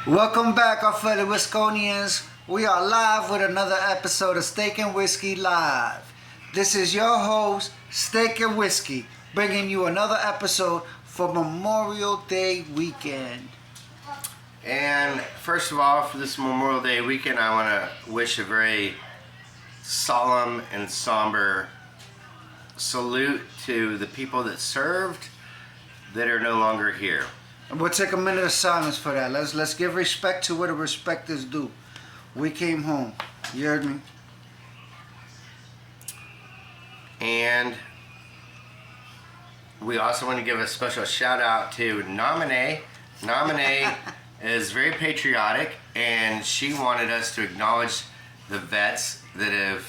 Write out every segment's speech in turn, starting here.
Welcome back, our fellow Wisconians. We are live with another episode of Steak and Whiskey Live. This is your host, Steak and Whiskey, bringing you another episode for Memorial Day weekend. And first of all, for this Memorial Day weekend, I want to wish a very solemn and somber salute to the people that served that are no longer here. And we'll take a minute of silence for that. Let's give respect to where the respect is due. We came home. You heard me? And we also want to give a special shout out to Nominee. Nominee is very patriotic, and she wanted us to acknowledge the vets that have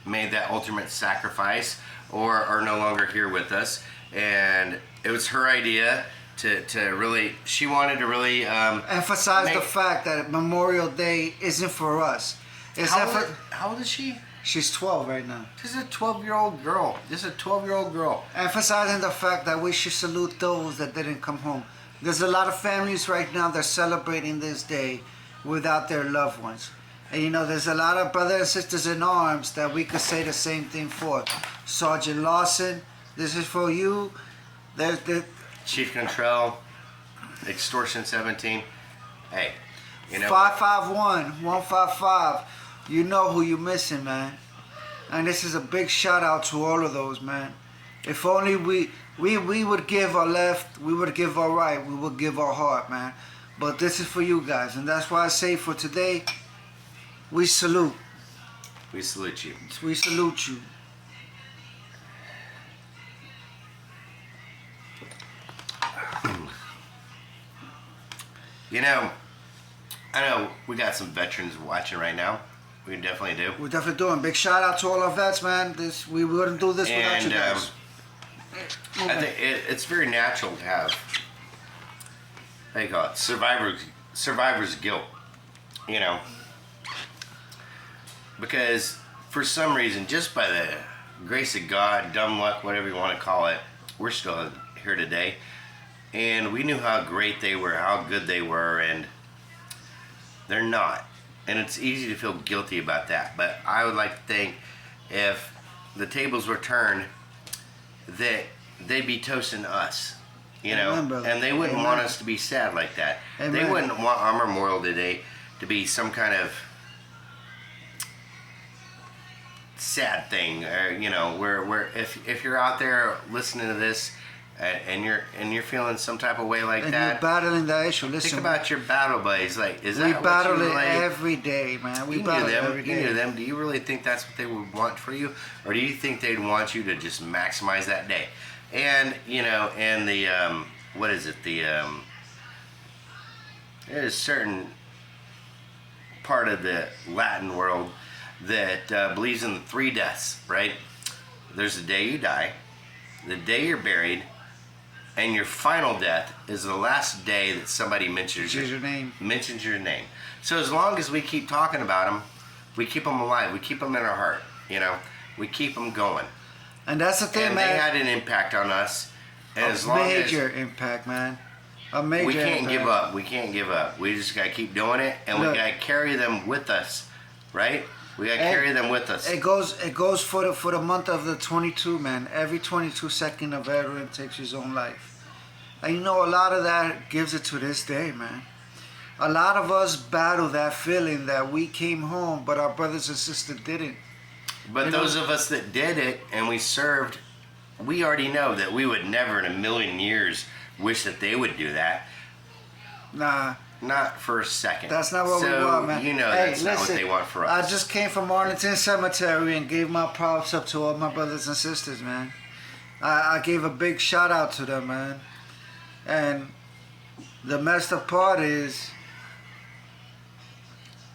made that ultimate sacrifice or are no longer here with us. And it was her idea to really, she wanted to really emphasize the fact that Memorial Day isn't for us. It's how old is she? She's 12 right now. This is a 12-year-old girl. This is a 12-year-old girl. Emphasizing the fact that we should salute those that didn't come home. There's a lot of families right now that are celebrating this day without their loved ones. And you know, there's a lot of brothers and sisters in arms that we could say the same thing for. Sergeant Lawson, this is for you. There's the Chief Control, Extortion 17. Hey, you know 551-155. You know who you're missing, man. And this is a big shout out to all of those, man. If only we would give our left, we would give our right, we would give our heart, man. But this is for you guys, and that's why I say for today, we salute. We salute you. We salute you. You know, I know we got some veterans watching right now. We definitely do. We're definitely doing. Big shout out to all our vets, man. We wouldn't do this without you guys. I think it's very natural to have, how you call it, survivor's guilt. You know, because for some reason, just by the grace of God, dumb luck, whatever you want to call it, we're still here today. And we knew how great they were, how good they were, and they're not. And it's easy to feel guilty about that. But I would like to think if the tables were turned, that they'd be toasting us, you know, Amen, and they wouldn't Amen. want us to be sad like that. Amen. They wouldn't want our Memorial Day to be some kind of sad thing, or you know, where if you're out there listening to this and you're feeling some type of way like And that, you're battling that issue. Listen, think about your battle buddies. Like, is that we what battle you it like? every day, man. We You knew battle it them. every You day. knew them. Do you really think that's what they would want for you, or do you think they'd want you to just maximize that day? And you know, and the what is it? There's a certain part of the Latin world that believes in the three deaths. Right? There's the day you die, the day you're buried, and your final death is the last day that somebody mentions your name. Mentions your name. So as long as we keep talking about them, we keep them alive. We keep them in our heart. You know, we keep them going. And that's the thing, And man. they had an impact on us. And as A long major impact, man. A major we can't impact. give up. We can't give up. We just gotta keep doing it, and Look. we gotta carry them with us, right? We gotta carry them with us. It goes for the month of the 22, man. Every 22 second a veteran takes his own life. And you know, a lot of that gives it to this day, man. A lot of us battle that feeling that we came home, but our brothers and sisters didn't. But you those know- of us that did it and we served, we already know that we would never in a million years wish that they would do that. Nah, Not for a second. that's not what so we want, man. You know Hey, that's not what listen, they want for I us. just came from Arlington Cemetery and gave my props up to all my brothers and sisters, man. I gave a big shout out to them, man. And the messed up part is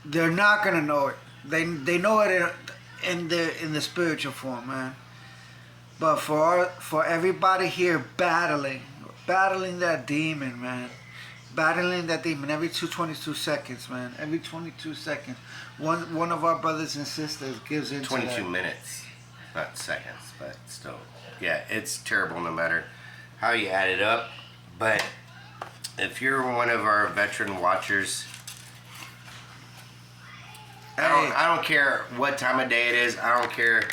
they're not gonna know it. They know it in the spiritual form, man. But for everybody here battling that demon, man. Battling that demon every 22 seconds, man. Every 22 seconds, one of our brothers and sisters gives into 22 that. minutes, not seconds, but still. Yeah, it's terrible no matter how you add it up. But if you're one of our veteran watchers, Hey, I don't care what time of day it is. I don't care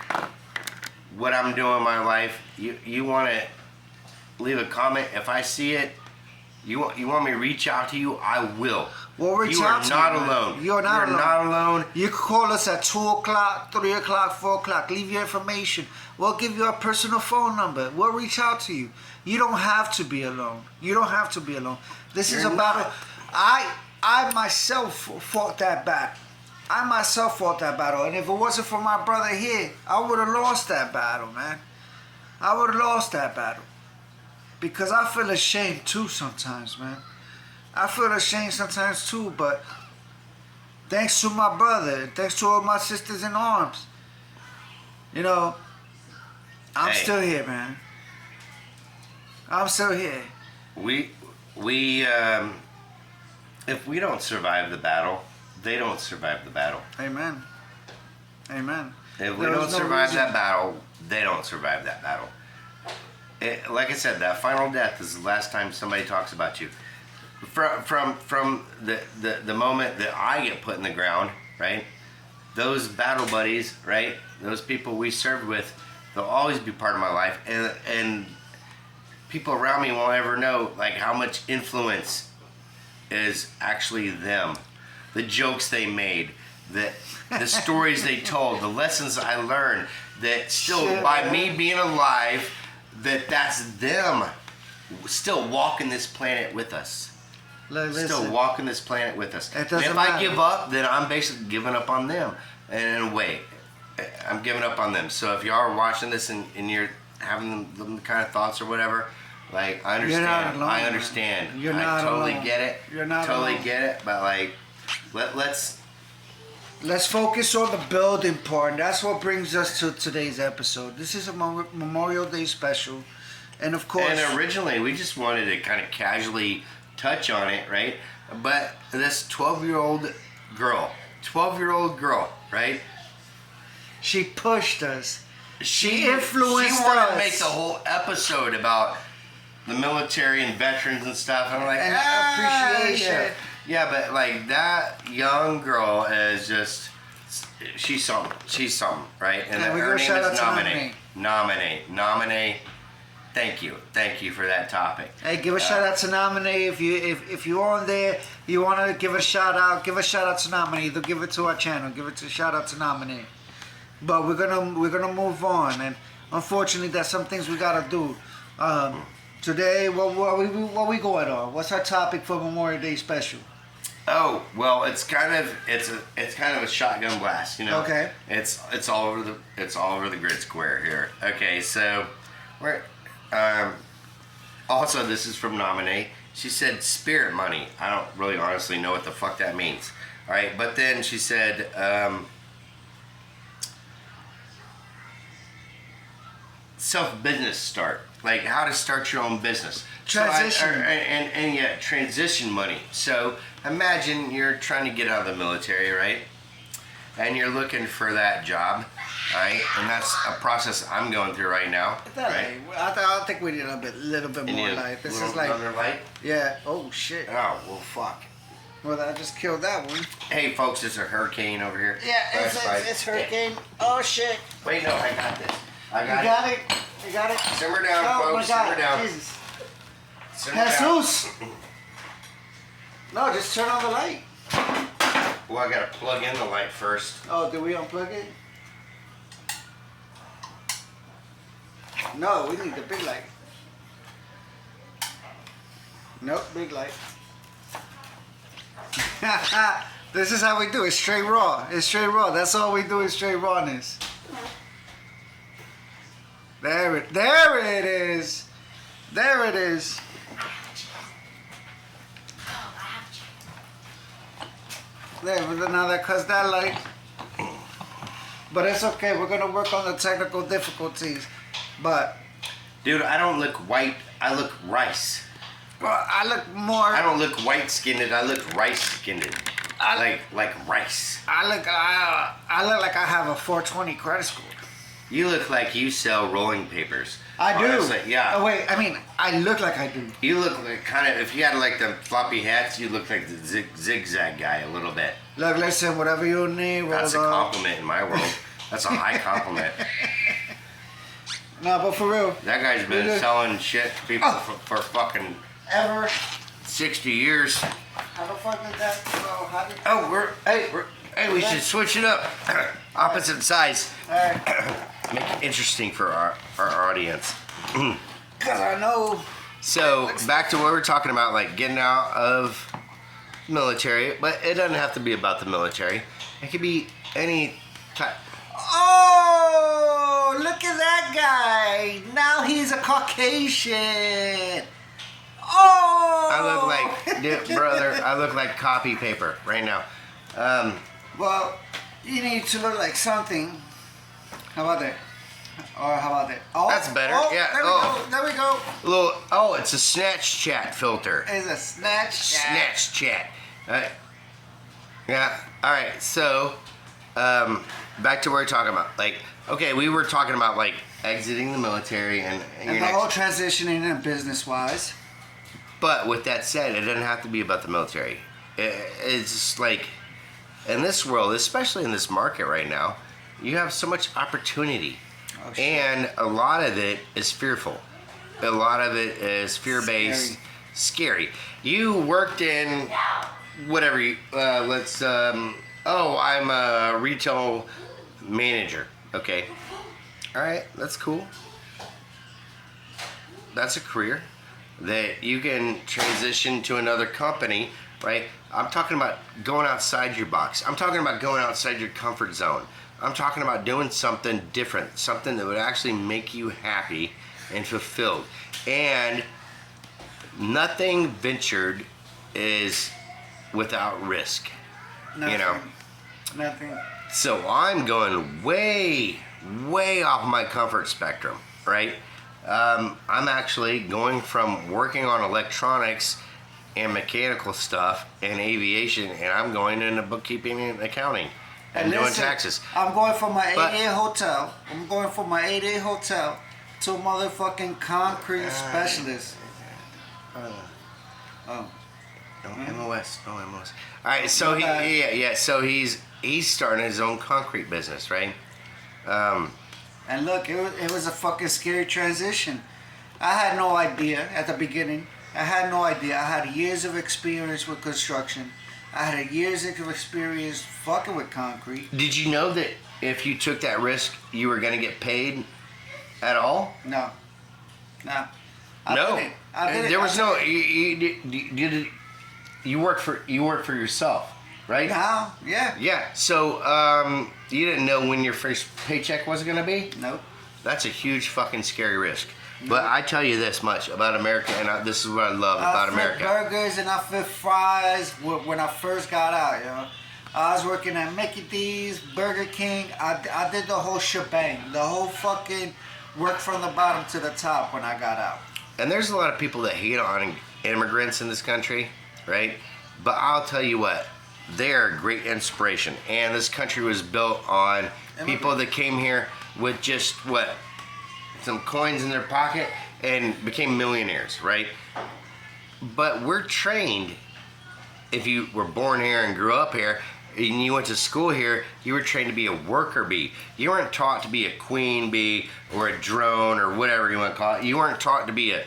what I'm doing in my life. You want to leave a comment. If I see it, you want me to reach out to you, I will. we'll reach You out are to not you, man. alone. You're not alone. not alone. You can call us at 2 o'clock, 3 o'clock, 4 o'clock. Leave your information. We'll give you our personal phone number. We'll reach out to you. You don't have to be alone. You don't have to be alone. This is You're a battle. I myself fought that battle. I myself fought that battle. And if it wasn't for my brother here, I would have lost that battle, man. I would have lost that battle. Because I feel ashamed too sometimes, man. I feel ashamed sometimes too, but thanks to my brother, thanks to all my sisters in arms, you know, I'm Hey. still here, man. I'm still here. We if we don't survive the battle, they don't survive the battle. Amen. Amen. If we There don't was no survive reason- that battle, they don't survive that battle. Like I said, that final death is the last time somebody talks about you. From the moment that I get put in the ground, right? Those battle buddies, right? Those people we served with, they'll always be part of my life, and people around me won't ever know like how much influence is actually them, the jokes they made, the stories they told, the lessons I learned. That still, Shit, by man. me being alive, that's them still walking this planet with us. Listen, Still walking this planet with us. It And doesn't if I matter. give up, then I'm basically giving up on them. And in a way, I'm giving up on them. So if you are watching this and you're having them kind of thoughts or whatever, like I You're not understand. alone, I man. understand. You're I not totally alone. get it. You're not totally alone. get it. But like, let's focus on the building part. That's what brings us to today's episode. This is a Memorial Day special. And of course, And originally, we just wanted to kind of casually touch on it, right? But this 12-year-old girl, right? she pushed us. She influenced She wanted us. to make the whole episode about the military and veterans and stuff. I'm like, And appreciation. Yeah, but like that young girl is just, she's something. She's something, right? And Yeah, we her go name shout out is to Nominate. Thank you for that topic. Hey, give a shout out to Nominee. If you're on there, you want to give a shout out to Nominee. Either give it to our channel, give it to shout out to Nominee. But we're gonna move on, and unfortunately, there's some things we gotta do. Today, what we going on? What's our topic for Memorial Day special? Oh well, it's kind of a shotgun blast, you know. Okay. It's all over the grid square here. Okay, so we're also this is from Nominee. She said spirit money. I don't really honestly know what the fuck that means. All right, but then she said self-business start, like how to start your own business. Transition. So and yeah, transition money. So imagine you're trying to get out of the military, right? And you're looking for that job, right? And that's a process I'm going through right now, right? I think we need a little bit You more need a light. This little is like, another light? yeah. Oh shit. Oh well, fuck. Well, I just killed that one. Hey folks, there's a hurricane over here. Yeah, it's hurricane. Oh shit. Wait, no, I got this. I You got got it. You got it. Simmer down, Oh folks. my God. Simmer down. Jesus. Simmer down. Jesus. No, just turn on the light. Well, I gotta plug in the light first. Oh, did we unplug it? No, we need the big light. Nope, big light. This is how we do it. Straight raw. It's straight raw. That's all we do is straight rawness. There it is. There it is. There, but now that cuts that light. But it's okay. We're gonna work on the technical difficulties. But Dude, I don't look white. I look rice. well, I look more. I don't look white skinned. I look rice skinned. Like rice. I look like I have a 420 credit score. You look like you sell rolling papers. I do. Honestly, yeah. Oh, wait, I mean, I look like I do. You look like kind of, if you had like the floppy hats, you look like the zigzag guy a little bit. Look, listen, whatever you need. That's a compliment in my world. That's a high compliment. No, but for real. That guy's been selling shit to people for fucking Ever. 60 years. How the fuck did that go? How did Hey, we should switch it up. Opposite size. Alright. Make it interesting for our audience. Because I know. So, back to what we're talking about, like getting out of military, but it doesn't have to be about the military. It could be any type. Oh, look at that guy. Now he's a Caucasian. Oh. I look like, dude, brother, I look like copy paper right now. Well, you need to look like something. How about that? Or how about that? Oh, That's better, yeah. There we go. There we go. It's a Snatch Chat filter. It's a snatch. Snatch Chat. Yeah. All right. So, back to what we're talking about. Like, okay, we were talking about like exiting the military and the whole transitioning in business wise. But with that said, it doesn't have to be about the military. It's just like in this world, especially in this market right now, you have so much opportunity, and a lot of it is fearful. A lot of it is fear-based, scary. You worked in whatever you I'm a retail manager. Okay, all right, that's cool. That's a career that you can transition to another company, right? I'm talking about going outside your box. I'm talking about going outside your comfort zone. I'm talking about doing something different, something that would actually make you happy and fulfilled. And nothing ventured is without risk. Nothing. You know? Nothing. So I'm going way, way off my comfort spectrum, right? I'm actually going from working on electronics and mechanical stuff and aviation, and I'm going into bookkeeping and accounting and doing taxes. I'm going from my 8A hotel. I'm going from my 8A hotel to a motherfucking concrete specialist. No MOS. All right, so so he's starting his own concrete business, right? And look, it was a fucking scary transition. I had no idea at the beginning. I had no idea. I had years of experience with construction. I had years of experience fucking with concrete. Did you know that if you took that risk, you were going to get paid at all? No. No. I did it. There was no. You work for yourself, right? Now, yeah. Yeah. So you didn't know when your first paycheck was going to be? Nope. That's a huge fucking scary risk. But I tell you this much about America, and this is what I love about America. I flip burgers and I flip fries when I first got out, you know. I was working at Mickey D's, Burger King. I did the whole shebang. The whole fucking work from the bottom to the top when I got out. And there's a lot of people that hate on immigrants in this country, right? But I'll tell you what, they are a great inspiration. And this country was built on people that came here with just, some coins in their pocket and became millionaires, right? But we're trained, if you were born here and grew up here, and you went to school here, you were trained to be a worker bee. You weren't taught to be a queen bee or a drone or whatever you want to call it. You weren't taught to be a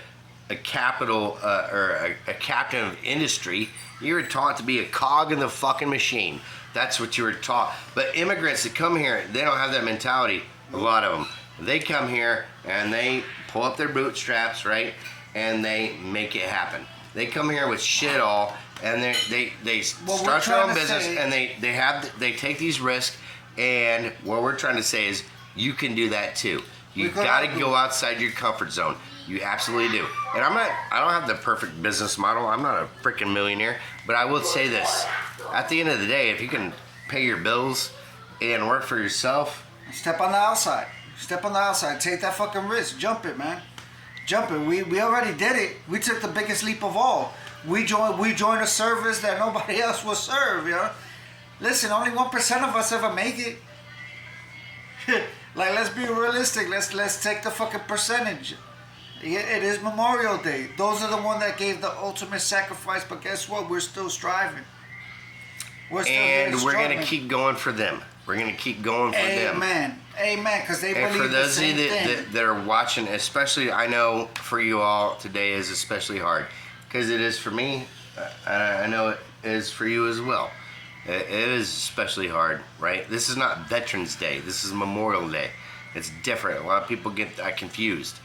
capital or a captain of industry. You were taught to be a cog in the fucking machine. That's what you were taught. But immigrants that come here, they don't have that mentality, a lot of them. They come here and they pull up their bootstraps, right? And they make it happen. They come here with shit all, and they start their own business, and they take these risks. And what we're trying to say is, you can do that too. You got to go outside your comfort zone. You absolutely do. And I don't have the perfect business model. I'm not a freaking millionaire, but I will say this: at the end of the day, if you can pay your bills and work for yourself, step on the outside. Step on the outside. Take that fucking risk. Jump it, man. Jump it. We already did it. We took the biggest leap of all. We joined a service that nobody else will serve, you know? Listen, only 1% of us ever make it. Like, let's be realistic. Let's take the fucking percentage. It is Memorial Day. Those are the one that gave the ultimate sacrifice. But guess what? We're still striving. We're still And we're struggling. going to keep going for them. We're going to keep going for them. Amen. Amen. Because they And believe for those the of you same thing. that are watching, especially, I know for you all, today is especially hard. Because it is for me. I know it is for you as well. It is especially hard, right? This is not Veterans Day. This is Memorial Day. It's different. A lot of people get confused.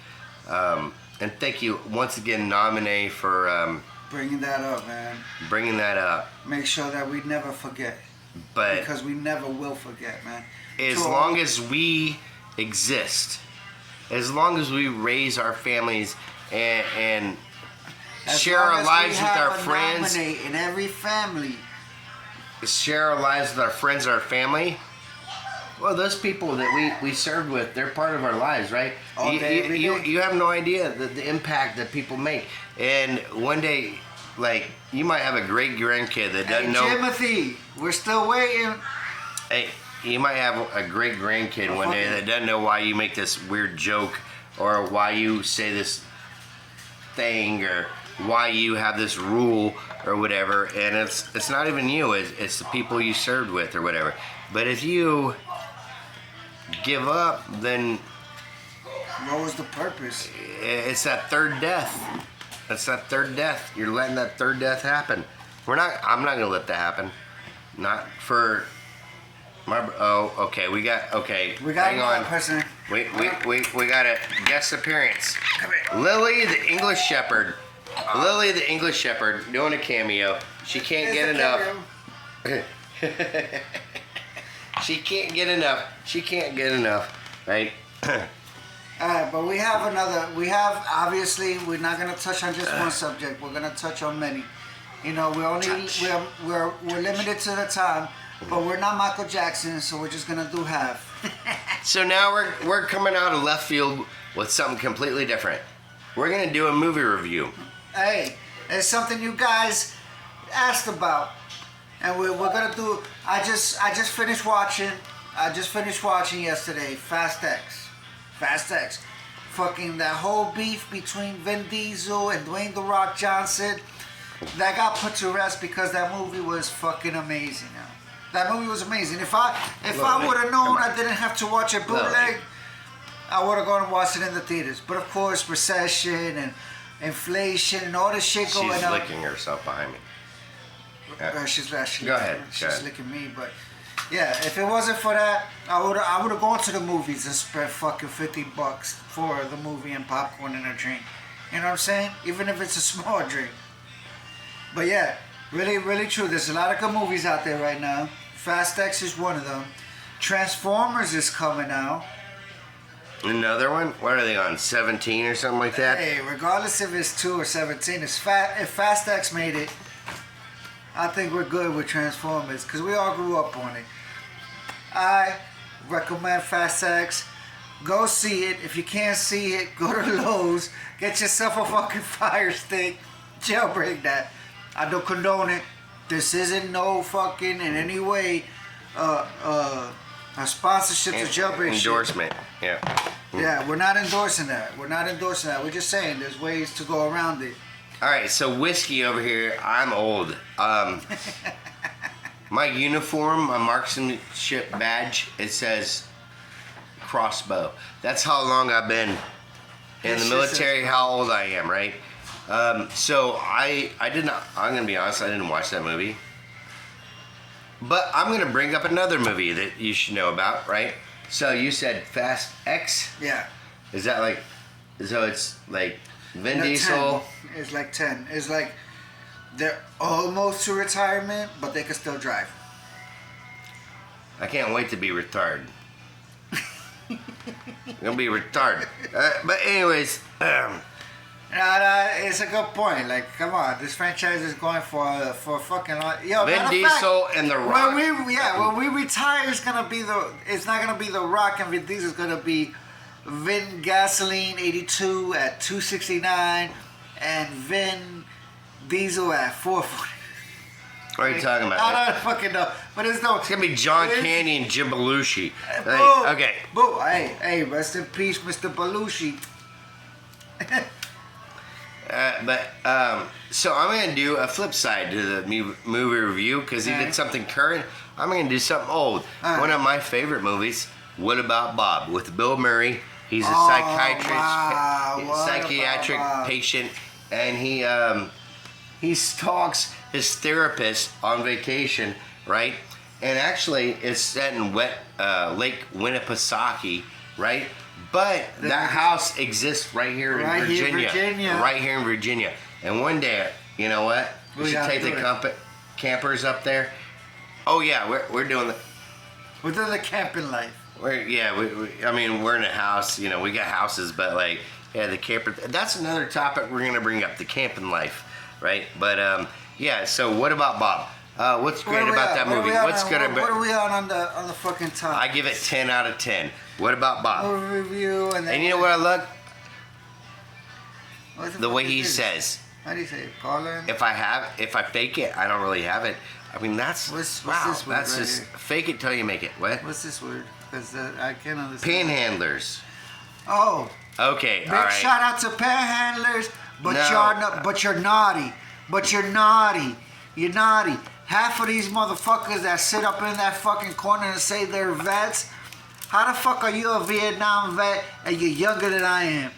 And thank you once again, Nominee, for Bringing that up, man. bringing that up. Make sure that we never forget. But Because we never will forget, man. as To long all- as we exist, as long as we raise our families and as share long our as lives we with have our a friends, nominee in every family. share our lives with our friends, our family. Well, those people that we served with, they're part of our lives, right? All day, every day. You have no idea the impact that people make. And one day, like, you might have a great grandkid that doesn't Hey, know. Timothy, we're still waiting. Hey, you might have a great grandkid one day that doesn't know why you make this weird joke or why you say this thing or why you have this rule or whatever. And it's not even you, it's the people you served with or whatever. But if you give up, then What was the purpose? it's that third death. It's that third death. You're letting that third death happen. I'm not gonna let that happen. Not for my. Oh, okay. We got Hang Hang on. person. We got a guest appearance. Come here. Lily the English Shepherd. Lily the English Shepherd doing a cameo. She can't get enough. She can't get enough. She can't get enough. Right? Alright, but we have obviously we're not gonna touch on just one subject. We're gonna touch on many. You know, we're limited to the time, but we're not Michael Jackson, so we're just gonna do half. So now we're coming out of left field with something completely different. We're gonna do a movie review. Hey, it's something you guys asked about, and we're gonna do. I just finished watching. Yesterday. Fast X. Fucking that whole beef between Vin Diesel and Dwayne The Rock Johnson. That got put to rest because that movie was fucking amazing. Now. That movie was amazing. If I would have known I didn't have to watch a bootleg, I would have gone and watched it in the theaters. But of course, recession and inflation and all this shit going She's on. licking herself behind me. She's actually Go ahead. She's licking me, but yeah, if it wasn't for that, I would have gone to the movies and spent fucking $50 for the movie and popcorn and a drink. You know what I'm saying? Even if it's a small drink. But yeah, really, really true. There's a lot of good movies out there right now. Fast X is one of them. Transformers is coming out. Another one? What are they on? 17 or something like that? Hey, regardless if it's 2 or 17, if Fast X made it, I think we're good with Transformers because we all grew up on it. I recommend Fast X. Go see it. If you can't see it, go to Lowe's. Get yourself a fucking Fire Stick. Jailbreak that. I don't condone it. This isn't no fucking in any way a sponsorship to jailbreak shit. Endorsement. Yeah. Yeah, we're not endorsing that. We're just saying there's ways to go around it. All right, so whiskey over here. I'm old. My uniform, my marksmanship badge, it says crossbow. That's how long I've been in the military. How old I am, right? So I did not. I'm gonna be honest. I didn't watch that movie. But I'm gonna bring up another movie that you should know about, right? So you said Fast X. Yeah. Is that like? So it's like Vin No, Diesel. 10. It's like 10. It's like they're almost to retirement, but they can still drive. I can't wait to be retarded. I'm gonna be retarded. But anyways, It's a good point. Like, come on, this franchise is going for fucking. Yo, Vin matter of Diesel fact, and The Rock. when we retire, it's gonna be it's not gonna be The Rock and Vin Diesel. It's gonna be Vin Gasoline 82 at 269 and Vin Diesel at 440. What are you talking about? I don't fucking know. But it's no. It's gonna be John Candy and Jim Belushi. Boo, Okay. Boo. Hey, rest in peace, Mr. Belushi. So I'm gonna do a flip side to the movie review because he did something current. I'm gonna do something old. One of my favorite movies. What About Bob with Bill Murray? He's a psychiatric patient, and he stalks his therapist on vacation, right? And actually, it's set in Lake Winnipesaukee, right? But that house exists right here in Virginia. Right here in Virginia. And one day, you know what? We should take the campers up there. Oh yeah, we're doing the. We're doing the camping life. I mean, we're in a house. You know, we got houses, but like, yeah, the camper. That's another topic we're gonna bring up, the camping life, right? But yeah. So what about Bob? What's great about that movie? What are we on the fucking top? I give it 10 out of 10. What about Bob? Movie review and you know what I love? The way he says. How do you say it? Colin? If I fake it, I don't really have it. I mean, that's what's wow. This word That's right just here? fake it till you make it. What? What's this word? Because I can't understand. Panhandlers. Oh. Okay. Big all right. shout out to panhandlers, but No. you're naughty. But you're naughty. You're naughty. Half of these motherfuckers that sit up in that fucking corner and say they're vets. How the fuck are you a Vietnam vet and you're younger than I am?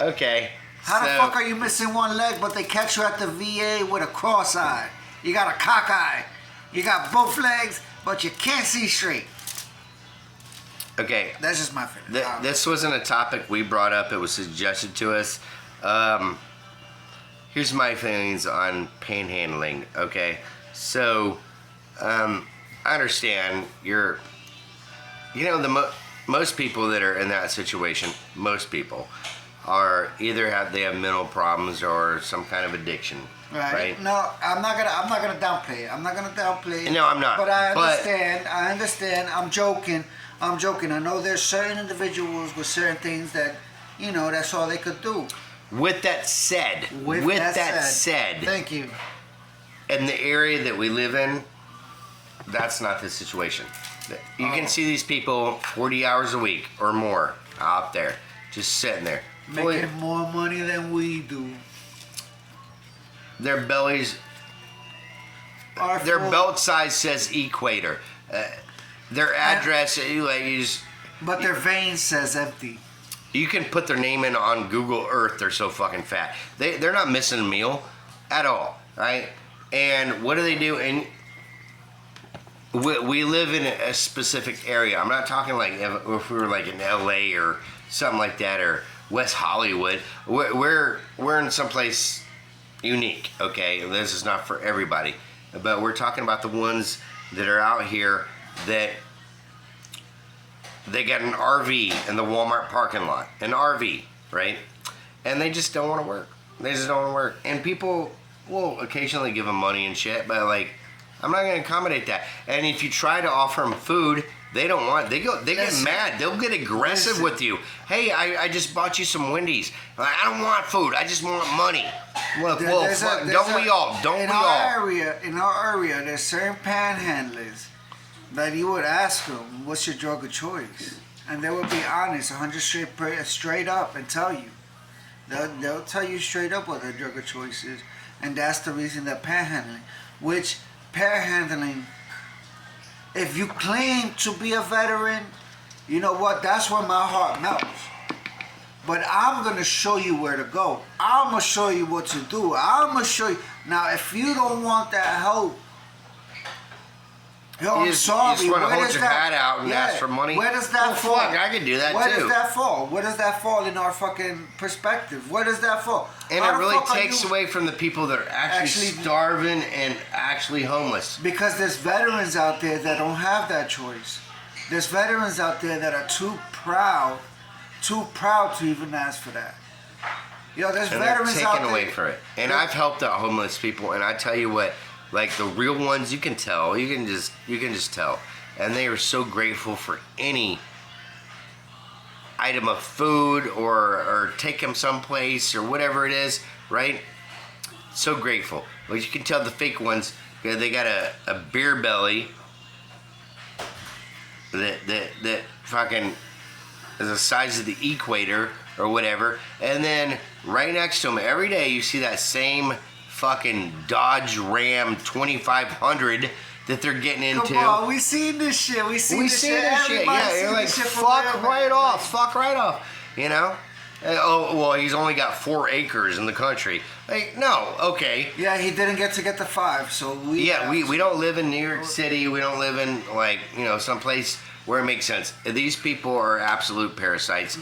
Okay. How the fuck are you missing one leg but they catch you at the VA with a cross eye? You got a cock eye. You got both legs, but you can't see straight. Okay. That's just my feeling. This wasn't a topic we brought up. It was suggested to us. Here's my feelings on panhandling. Okay. So, I understand most people that are in that situation, most people are either they have mental problems or some kind of addiction. Right. No, I'm not gonna downplay it. I'm not gonna downplay it. No, I'm not. But I understand. I'm joking. I know there's certain individuals with certain things that, that's all they could do. With that said, thank you. In the area that we live in, that's not the situation. You can see these people 40 hours a week or more out there, just sitting there. Making more money than we do. Their bellies, their belt size says equator. Their address, but their vein says empty. You can put their name in on Google Earth. They're so fucking fat. They're not missing a meal at all, right? And what do? And we live in a specific area. I'm not talking like if we were like in LA or something like that or West Hollywood. We're in some place unique, okay? This is not for everybody, but we're talking about the ones that are out here that they got an RV in the Walmart parking lot, an RV, right? And they just don't want to work. They just don't want to work. And people will occasionally give them money and shit, but like, I'm not going to accommodate that. And if you try to offer them food, they don't want. They get mad. They'll get aggressive with you. Hey, I just bought you some Wendy's. I don't want food. I just want money. Well, don't we all? In our area, there's certain panhandlers that you would ask them, "What's your drug of choice?" And they would be honest, 100 straight up, and tell you. They'll tell you straight up what their drug of choice is, and that's the reason they're panhandling. Which panhandling, if you claim to be a veteran, you know what? That's where my heart melts. But I'm going to show you where to go. I'm going to show you what to do. I'm going to show you. Now, if you don't want that help, I'm sorry. You just want to hold your hat out and ask for money? Where does that fall? Fuck, I can do that too. Where does that fall? Where does that fall in our fucking perspective? Where does that fall? And it really takes away from the people that are actually starving and actually homeless. Because there's veterans out there that don't have that choice. There's veterans out there that are too proud to even ask for that. There's veterans out there. They're taken away for it. And I've helped out homeless people, and I tell you what, like the real ones, you can tell. You can just tell. And they are so grateful for any item of food or take them someplace or whatever it is, right? So grateful. But you can tell the fake ones, Yeah, they got a beer belly that fucking is the size of the equator or whatever. And then right next to them, every day you see that same fucking Dodge Ram 2500 that they're getting into. Come on, we seen this shit. We seen this shit. Yeah, you're like, fuck right off. Fuck right off. You know? Oh, well, he's only got 4 acres in the country. Like, no, okay. Yeah, he didn't get to get the 5, so we... Yeah, we don't live in New York City. We don't live in, like, you know, someplace where it makes sense. These people are absolute parasites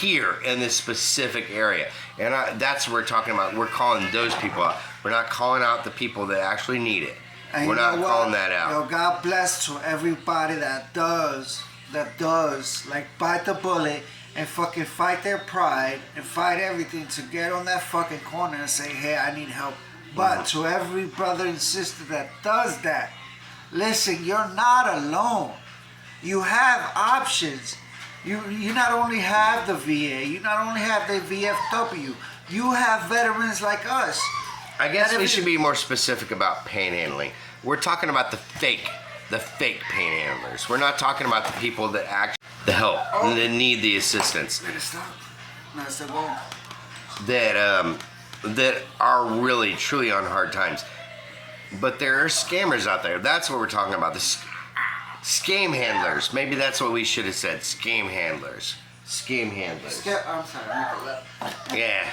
here in this specific area. And that's what we're talking about. We're calling those people out. We're not calling out the people that actually need it. And we're not calling that out. Yo, God bless to everybody that does, like, bite the bullet and fucking fight their pride and fight everything to get on that fucking corner and say, hey, I need help. But to every brother and sister that does that, listen, you're not alone. You have options. You not only have the VA, you not only have the VFW, you have veterans like us. I guess we should be more specific about panhandling. We're talking about the fake panhandlers. We're not talking about the people that actually the help and that need the assistance. That are really truly on hard times. But there are scammers out there. That's what we're talking about. The scam handlers. Maybe that's what we should have said. Scam handlers. Scam handlers. I'm sorry. Yeah.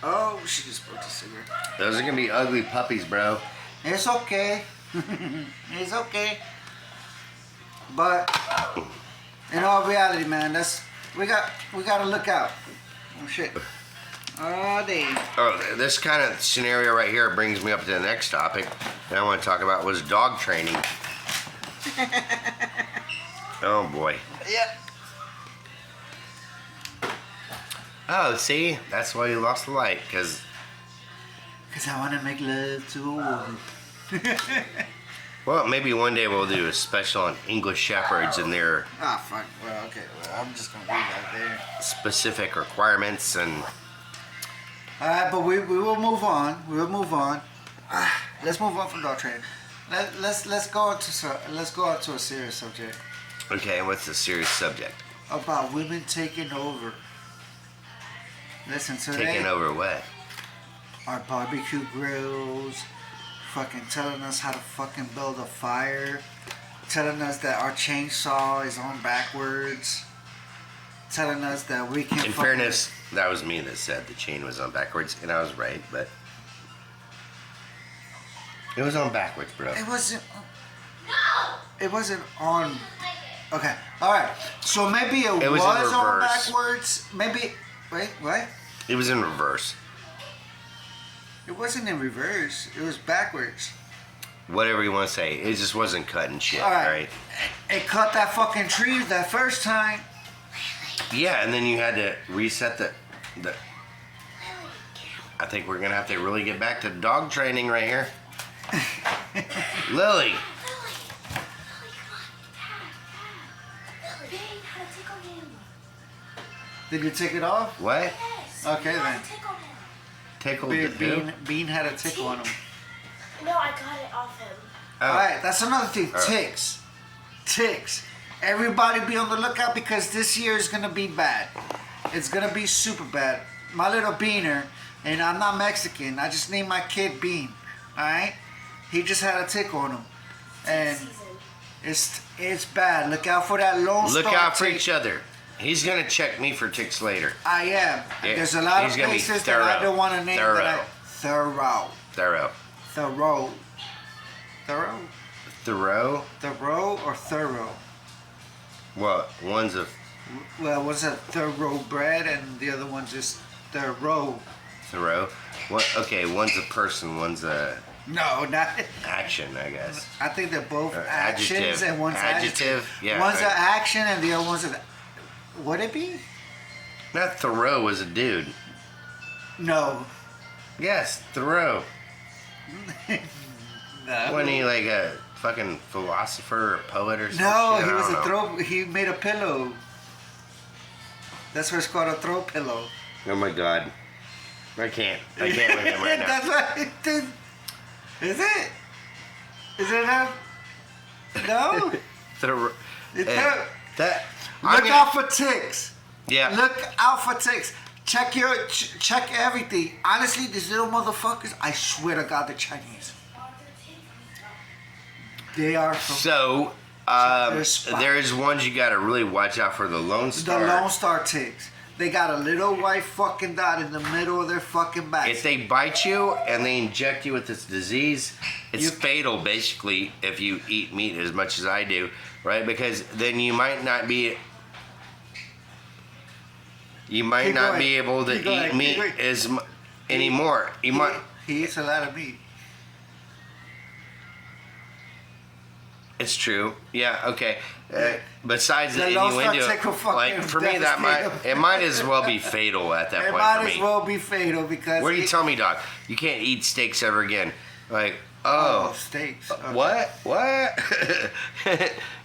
Oh, she just broke the cigarette. Those are gonna be ugly puppies, bro. It's okay. It's okay. But in all reality, man, we gotta look out. Oh shit. Oh damn. Oh, this kind of scenario right here brings me up to the next topic that I want to talk about was dog training. Oh boy. Yep. Oh, see, that's why you lost the light, because I want to make love to a woman. well, maybe one day we'll do a special on English Shepherds and their fuck. Well, okay. Well, I'm just gonna leave that there. specific requirements and. All right, but we will move on. We will move on. Let's move on from dog training. Let's go on to a serious subject. Okay, what's the serious subject? About women taking over. Listen, today Taking over what? our barbecue grills, fucking telling us how to fucking build a fire, telling us that our chainsaw is on backwards, telling us that we can. In fairness, that was me that said the chain was on backwards, and I was right, but it was on backwards, bro. It wasn't. It wasn't on. Okay, all right. So maybe it was on reverse. backwards. Maybe. Wait, what? It was in reverse. It wasn't in reverse. It was backwards. Whatever you want to say, it just wasn't cutting shit, All right. right? It cut that fucking tree that first time. Yeah, and then you had to reset the. I think we're gonna have to really get back to dog training right here. Lily. Did you take it off? What? Yes. Okay, You then. have to tickle him. Tickled the who? Bean had a tickle on him. No, I got it off him. Oh. All right, that's another thing. All right. Ticks. Everybody be on the lookout because this year is gonna be bad. It's gonna be super bad. My little Beaner, and I'm not Mexican. I just named my kid Bean. All right, he just had a tick on him, and Season. it's bad. Look out for that Lone Look Star out for tick. each other. He's gonna check me for ticks later. I am. Yeah, There's a lot of he's gonna be places that I don't want to name. thorough. Thorough. Thorough. Thorough. Thorough. Thoreau? Thorough or thorough? What? One's a Well, one's a thoroughbred and the other one's just thorough. Thoreau. What? Okay, one's a person, one's a No, not. action, I guess. I think they're both actions Adjective. and one's Adjective, yeah, One's right. an action and the other one's an. Would it be? Not Thoreau was a dude. No. Yes, Thoreau. No. Wasn't he like a fucking philosopher or poet or something? No, he was a throw. He made a pillow. That's why it's called a throw pillow. Oh my god. I can't with him right now. That's what it did. Is it? Is it enough? No? It's not. Look out for ticks. Yeah. Look out for ticks. Check everything. Honestly, these little motherfuckers, I swear to God, they're Chinese. They are from So, They're spot- there's ones you gotta really watch out for, the Lone the Star. Lone Star ticks. They got a little white fucking dot in the middle of their fucking back. If they bite you and they inject you with this disease, it's You- fatal basically if you eat meat as much as I do, right? Because then you might not be Keep able to Keep going. eat Keep meat going. anymore. You might. He eats a lot of meat. It's true. Yeah. Okay. Besides the The Lone Star innuendo, tick will fucking like for me, that devastate him. might as well be fatal at that It point might for as me. well be fatal because. What do you tell me, Doc? You can't eat steaks ever again. Like, Oh, oh, steaks. Okay. what? What?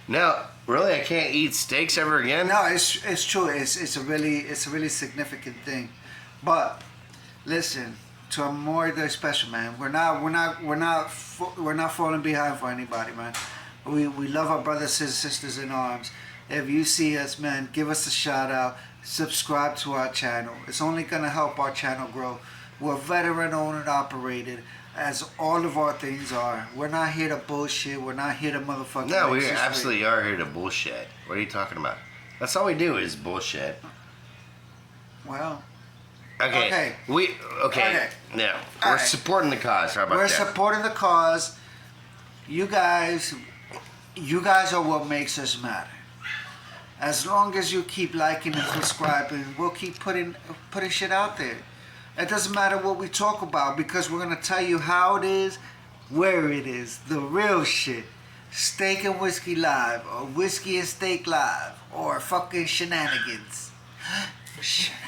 No, really, I can't eat steaks ever again. No, it's true. It's a really significant thing, but listen, to a more than special, man. We're not falling behind for anybody, man. We love our brothers and sisters in arms. If you see us, man, give us a shout out. Subscribe to our channel. It's only gonna help our channel grow. We're veteran owned and operated, as all of our things are. We're not here to bullshit. We're not here to motherfucking. No, make we shit absolutely are here to bullshit. What are you talking about? That's all we do is bullshit. straight. Well, Okay. Okay. Okay. No, we're All right. supporting the cause. How about we're that? supporting the cause. You guys are what makes us matter. As long as you keep liking and subscribing, we'll keep putting shit out there. It doesn't matter what we talk about because we're gonna tell you how it is, where it is, the real shit. Steak and Whiskey Live, or Whiskey and Steak Live, or fucking shenanigans. Shenanigans.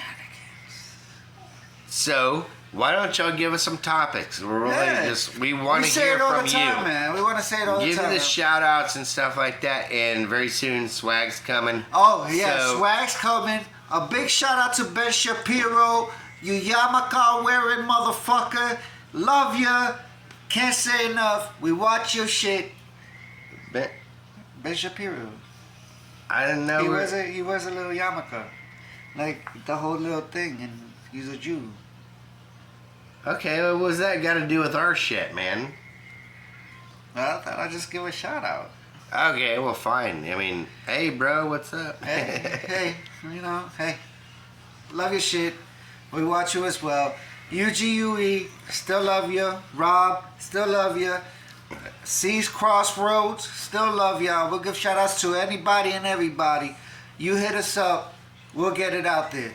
So, why don't y'all give us some topics? We're really Yeah. we want We to say hear it all from the time, you. man. We want to say it all the Give time. me the shout outs and stuff like that, and very soon swag's coming. Oh yeah, So- swag's coming. A big shout out to Ben Shapiro, you yarmulke wearing motherfucker. Love ya. Can't say enough. We watch your shit. Ben, Ben Shapiro. I didn't know. He wears a little yarmulke, like the whole little thing, and he's a Jew. Okay, what was that got to do with our shit, man? I thought I'd just give a shout out. Okay, well, fine. I mean, hey, bro, what's up? Hey, hey. Love your shit. We watch you as well. UGUE, still love you. Rob, still love you. C's Crossroads, still love y'all. We'll give shout outs to anybody and everybody. You hit us up, we'll get it out there.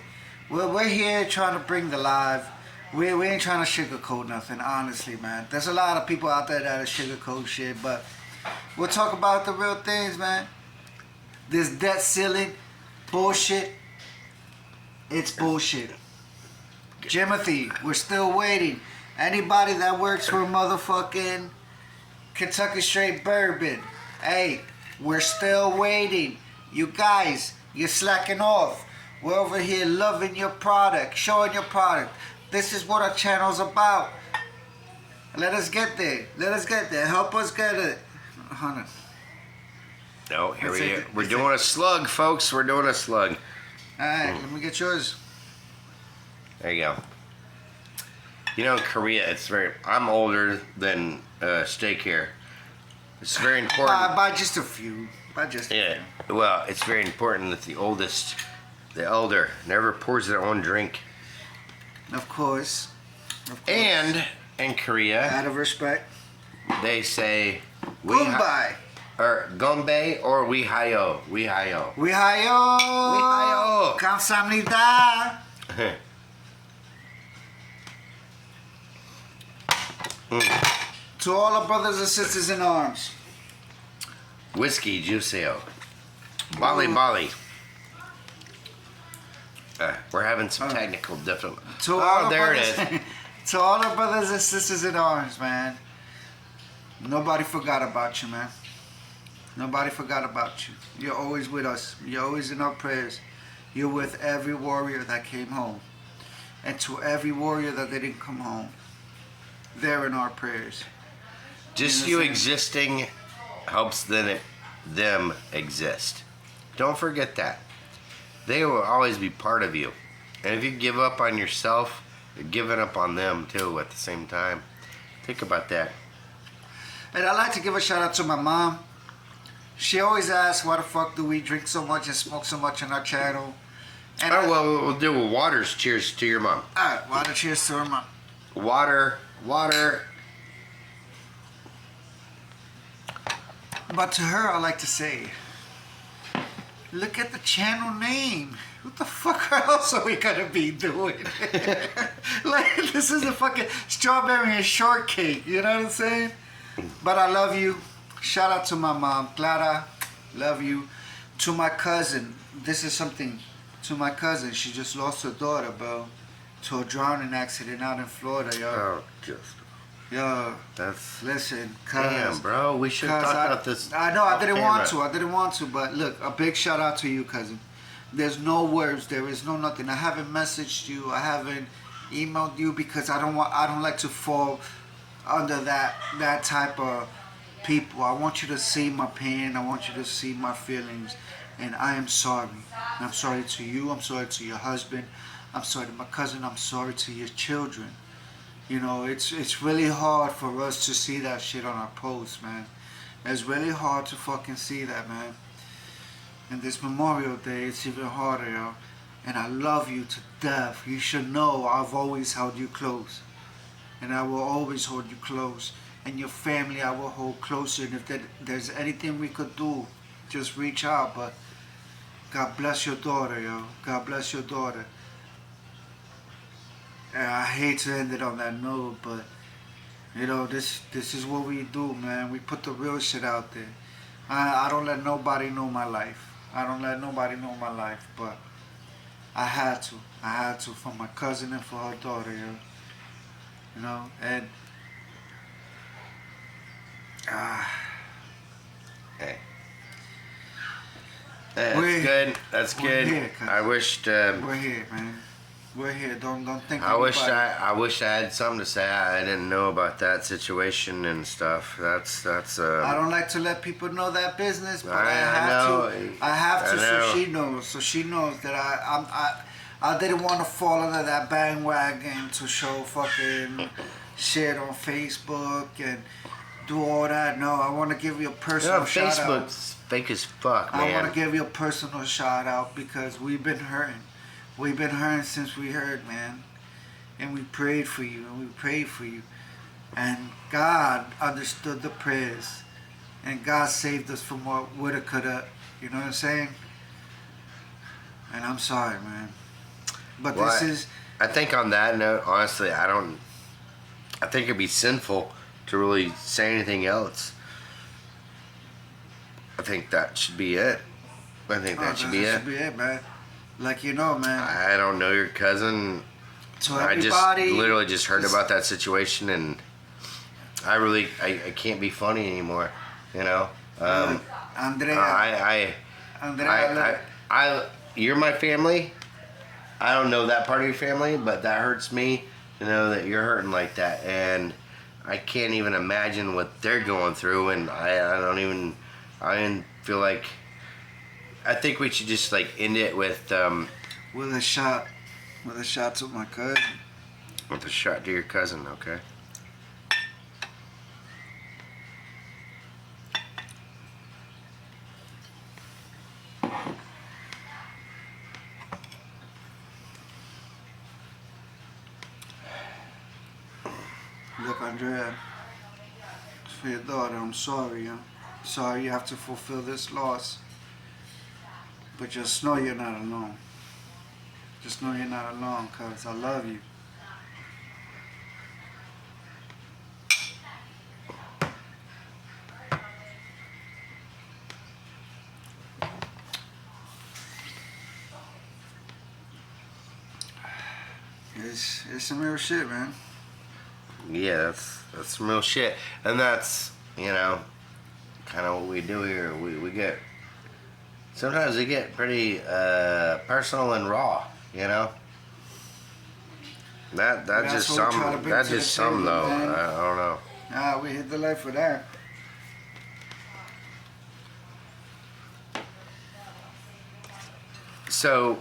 We're here trying to bring the live. We ain't trying to sugarcoat nothing, honestly, man. There's a lot of people out there that are sugarcoat shit, but we'll talk about the real things, man. This debt ceiling bullshit, it's bullshit. Jimothy, we're still waiting. Anybody that works for motherfucking Kentucky Straight Bourbon, hey, we're still waiting. You guys, you're slacking off. We're over here loving your product, showing your product. This is what our channel's about. Let us get there. Let us get there. Help us get it. Hunter. No, here Let's we take are. it. We're Let's doing a slug, folks. We're doing a slug. Alright, let me get yours. There you go. You know, in Korea, it's very. I'm older than Steak here. It's very important. By just a few. By just a Yeah. Well, it's very important that the elder, never pours their own drink. few. Of course. And in Korea, Out of respect. they say Goodbye. or gombe or wihayo. Wihayo. Wihayo. Wihayo. Kamsamnida. To all our brothers and sisters in arms. Whiskey Juseo. Bali Bali. We're having some technical difficulties. To all Oh, our there it brothers, is. To all our brothers and sisters in arms, man. Nobody forgot about you, man. Nobody forgot about you. You're always with us. You're always in our prayers. You're with every warrior that came home. And to every warrior that didn't come home, they're in our prayers. Just You you understand? existing helps them exist. Don't forget that. They will always be part of you. And if you give up on yourself, you're giving up on them too at the same time. Think about that. And I'd like to give a shout out to my mom. She always asks, why the fuck do we drink so much and smoke so much on our channel? And Oh, well, we'll do a waters. Cheers to your mom. Alright, water cheers to her mom. Water. But to her, I like to say, look at the channel name. What the fuck else are we gonna be doing? Like, this is a fucking strawberry and shortcake, you know what I'm saying? But I love you. Shout out to my mom, Clara. Love you. To my cousin, this is something. To my cousin, she just lost her daughter, bro. To a drowning accident out in Florida, yo. Oh, just. Yo, That's. listen, Damn, cuz. bro. We should talk about this. I know, I off didn't camera. want to, but look, a big shout out to you, cousin. There's no words, there is no nothing. I haven't messaged you, I haven't emailed you because I don't like to fall under that type of people. I want you to see my pain, I want you to see my feelings, and I am sorry. I'm sorry to you, I'm sorry to your husband, I'm sorry to my cousin, I'm sorry to your children. You know, it's really hard for us to see that shit on our posts, man. It's really hard to fucking see that, man. And this Memorial Day, it's even harder, yo. And I love you to death. You should know I've always held you close. And I will always hold you close. And your family I will hold closer. And if there's anything we could do, just reach out. But God bless your daughter, yo. God bless your daughter. And I hate to end it on that note, but you know, this is what we do, man. We put the real shit out there. I don't let nobody know my life. I don't let nobody know my life, but I had to. I had to for my cousin and for her daughter, yo. You know, and Hey. That's We're- good. That's we're good. here, cuz. I wished. we're here, man. We're here. Don't think. I wish anybody- I wish I had something to say. I didn't know about that situation and stuff. That's. I don't like to let people know that business, but I I have know. to. I have to, I know. so she knows. So she knows that I didn't want to fall under that bandwagon to show fucking shit on Facebook and do all that. No, I want to give you a personal shout out. Facebook's fake as fuck, I want man. to give you a personal shout out because we've been hurting. We've been hurting since we heard, man. And we prayed for you, and we prayed for you. And God understood the prayers. And God saved us from what woulda, coulda. You know what I'm saying? And I'm sorry, man. But Well, this is... I think on that note, honestly, I think it'd be sinful to really say anything else. I think that should be it. I think that should be that it. should be it, man. Like, you know, man. I don't know your cousin. To I just everybody... literally just heard about that situation, and I can't be funny anymore. You know. Andrea... You're my family. I don't know that part of your family, but that hurts me to know that you're hurting like that, and I can't even imagine what they're going through, and I don't feel like. I think we should just like end it with With a shot to my cousin. with a shot to your cousin, okay? Look, Andrea, for your daughter, I'm sorry. I'm sorry you have to fulfill this loss. But just know you're not alone. Just know you're not alone, cuz I love you. It's some real shit, man. Yeah, that's some real shit, and that's kind of what we do here. We get sometimes we get pretty personal and raw, you know. That's That's just what we some. try to bring That's to the just some table, though. man. I don't know. Ah, we hit the light for that. So,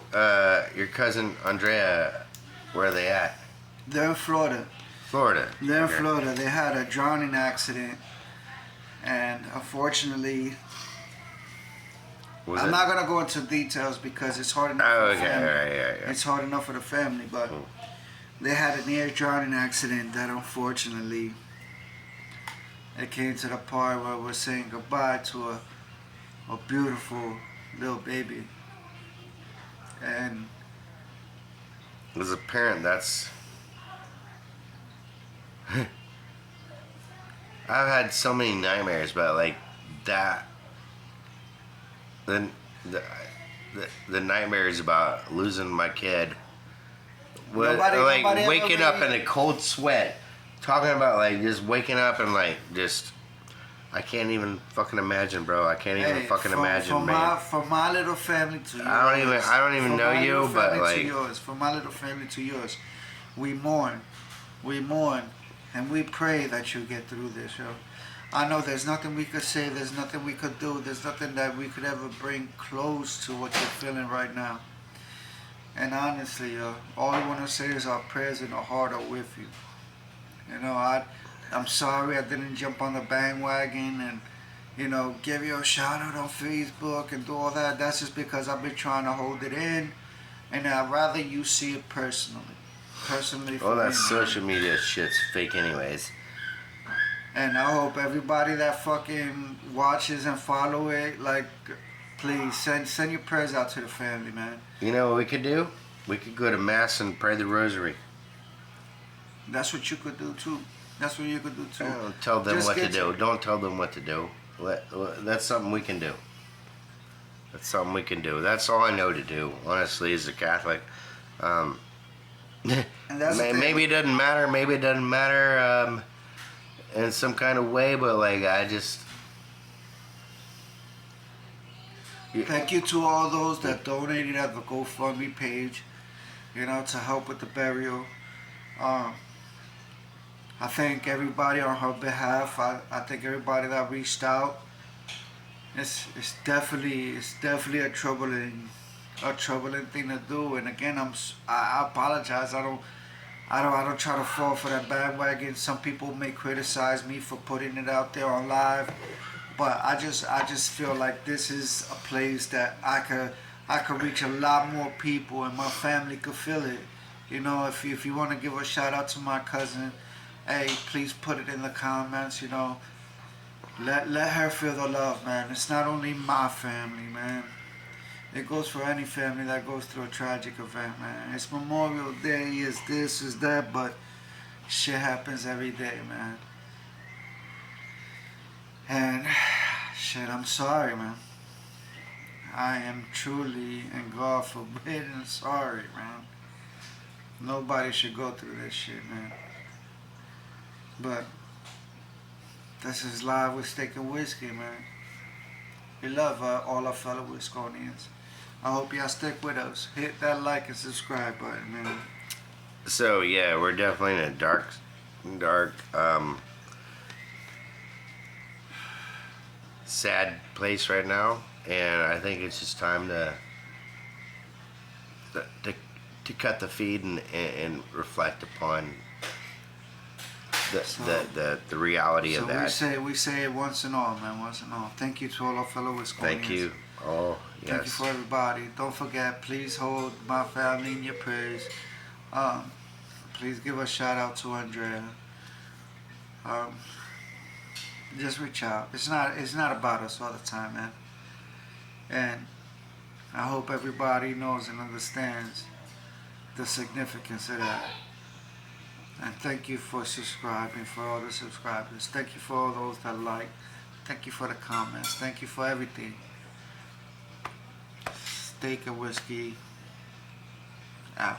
your cousin Andrea, where are they at? They're in Florida. Florida. They're in Okay. Florida. They had a drowning accident, and unfortunately, Was I'm it? not gonna go into details because it's hard enough Oh, for the okay. family. Yeah. It's hard enough for the family, but Mm. they had a near drowning accident that unfortunately it came to the part where we're saying goodbye to a beautiful little baby. And As a parent, that's. I've had so many nightmares about like that. Then the nightmares about losing my kid. Nobody Like ever waking up in really- a cold sweat. Talking about like just waking up and like just. I can't even fucking imagine, bro. I can't even fucking imagine, man. From my little family to yours. I don't even from know my you, little but family like. to yours, from my little family to yours, we mourn, and we pray that you get through this, yo. I know there's nothing we could say, there's nothing we could do, there's nothing that we could ever bring close to what you're feeling right now. And honestly, yo, all I want to say is our prayers in our heart are with you. You know, I'm sorry I didn't jump on the bandwagon and, you know, give you a shout out on Facebook and do all that. That's just because I've been trying to hold it in, and I'd rather you see it personally. Personally, for All that me, man. social media shit's fake, anyways. And I hope everybody that fucking watches and follow it, like, please send your prayers out to the family, man. You know what we could do? We could go to mass and pray the rosary. That's what you could do too. That's what you could do too. Don't tell them Just what to get do. Don't tell them what to do. That's something we can do. That's something we can do. That's all I know to do, honestly, as a Catholic. And that's the thing. Maybe it doesn't matter. Maybe it doesn't matter in some kind of way, but like I just. Thank you to all those that donated at the GoFundMe page, you know, to help with the burial. I thank everybody on her behalf. I thank everybody that reached out. It's definitely a troubling thing to do. And again, I apologize. I don't try to fall for that bandwagon. Some people may criticize me for putting it out there on live, but I just feel like this is a place that I could reach a lot more people, and my family could feel it. You know, if you want to give a shout out to my cousin, hey, please put it in the comments. You know, let her feel the love, man. It's not only my family, man. It goes for any family that goes through a tragic event, man. It's Memorial Day, is this, is that, but shit happens every day, man. And shit, I'm sorry, man. I am truly, and God forbid, sorry, man. Nobody should go through this shit, man. But this is Live with Steak and Whiskey, man. We love all our fellow Wisconians. I hope y'all stick with us. Hit that like and subscribe button, man. So yeah, we're definitely in a dark, sad place right now, and I think it's just time to cut the feed and reflect upon the reality So of that. we say it once and all, man, once and all. Thank you to all our fellow Wisconians. Thank you. Oh yes. Thank you for everybody. Don't forget, please hold my family in your prayers. Please give a shout out to Andrea. Just reach out. It's not about us all the time, man. And I hope everybody knows and understands the significance of that. And thank you for subscribing, for all the subscribers. Thank you for all those that like. Thank you for the comments. Thank you for everything. Steak and Whiskey out.